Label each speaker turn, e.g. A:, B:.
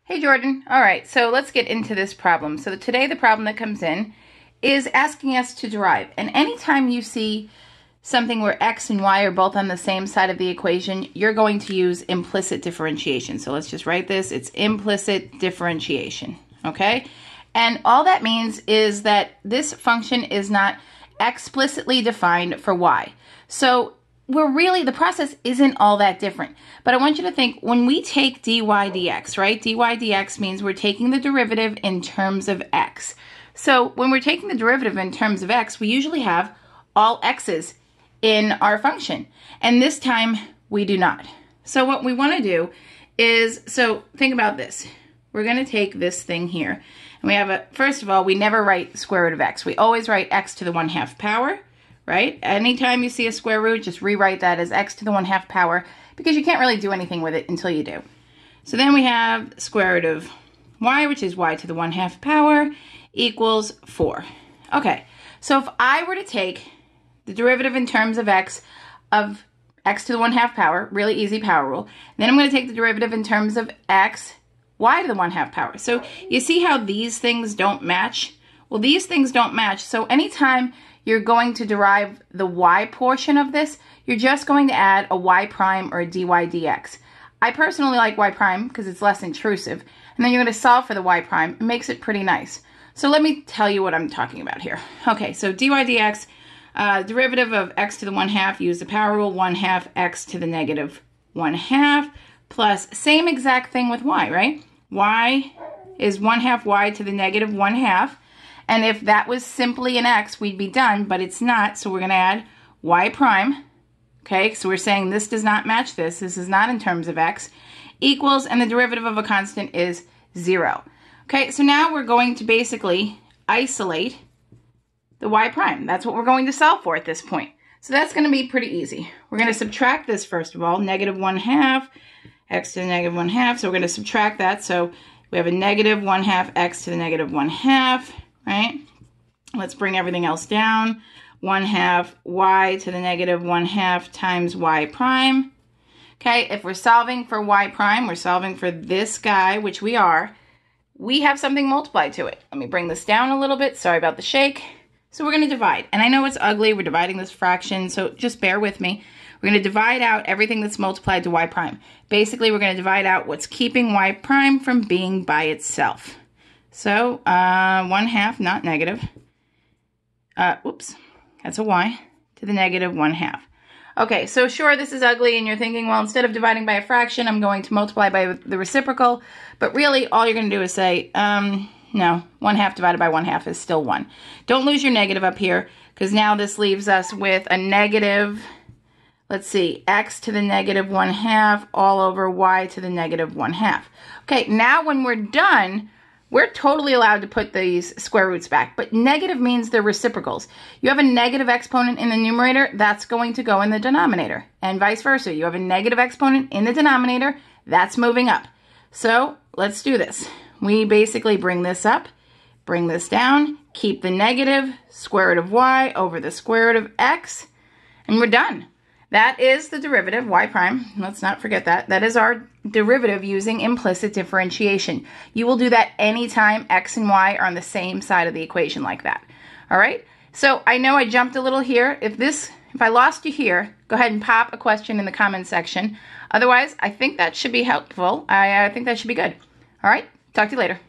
A: Hey Jordan. All right, so let's get into this problem. So today the problem that comes in is asking us to derive. And anytime you see something where x and y are both on the same side of the equation, you're going to use implicit differentiation. So let's just write this. It's implicit differentiation, okay? And all that means is that this function is not explicitly defined for y. So the process isn't all that different. But I want you to think, when we take dy dx, right? dy dx means we're taking the derivative in terms of x. So when we're taking the derivative in terms of x, we usually have all x's in our function. And this time, we do not. So what we want to do is, so think about this. We're going to take this thing here. And we have first of all, we never write square root of x. We always write x to the 1/2 power. Right? Anytime you see a square root, just rewrite that as x to the 1/2 power, because you can't really do anything with it until you do. So then we have square root of y, which is y to the 1/2 power, equals 4. Okay, so if I were to take the derivative in terms of x to the 1/2 power, really easy power rule, then I'm going to take the derivative in terms of x, y to the 1/2 power. So you see how these things don't match? Well, these things don't match, so anytime you're going to derive the y portion of this, you're just going to add a y prime or a dy dx. I personally like y prime because it's less intrusive. And then you're going to solve for the y prime. It makes it pretty nice. So let me tell you what I'm talking about here. Okay, so dy dx, derivative of x to the 1/2, use the power rule, 1/2 x to the negative 1/2, plus same exact thing with y, right? Y is 1/2 y to the negative 1/2. And if that was simply an x, we'd be done, but it's not, so we're going to add y prime. Okay, so we're saying this does not match this. This is not in terms of x. Equals, and the derivative of a constant is 0. Okay, so now we're going to basically isolate the y prime. That's what we're going to solve for at this point. So that's going to be pretty easy. We're going to subtract this first of all, negative 1/2, x to the negative 1/2. So we're going to subtract that. So we have a negative 1/2 x to the negative 1/2. Right? Let's bring everything else down. 1/2 y to the negative 1/2 times y prime. Okay, if we're solving for y prime, we're solving for this guy, which we are. We have something multiplied to it. Let me bring this down a little bit. Sorry about the shake. So we're going to divide. And I know it's ugly. We're dividing this fraction, so just bear with me. We're going to divide out everything that's multiplied to y prime. Basically, we're going to divide out what's keeping y prime from being by itself. So, 1/2, not negative. Oops, that's a y to the negative 1/2. Okay, so sure, this is ugly, and you're thinking, well, instead of dividing by a fraction, I'm going to multiply by the reciprocal. But really, all you're going to do is say, no, 1/2 divided by 1/2 is still 1. Don't lose your negative up here, because now this leaves us with a negative, let's see, x to the negative 1/2 all over y to the negative 1/2. Okay, now when we're done, we're totally allowed to put these square roots back, but negative means they're reciprocals. You have a negative exponent in the numerator, that's going to go in the denominator, and vice versa. You have a negative exponent in the denominator, that's moving up. So let's do this. We basically bring this up, bring this down, keep the negative, square root of y over the square root of x, and we're done. That is the derivative, y prime. Let's not forget that. That is our derivative using implicit differentiation. You will do that anytime x and y are on the same side of the equation like that. All right? So I know I jumped a little here. If I lost you here, go ahead and pop a question in the comment section. Otherwise, I think that should be helpful. I think that should be good. All right? Talk to you later.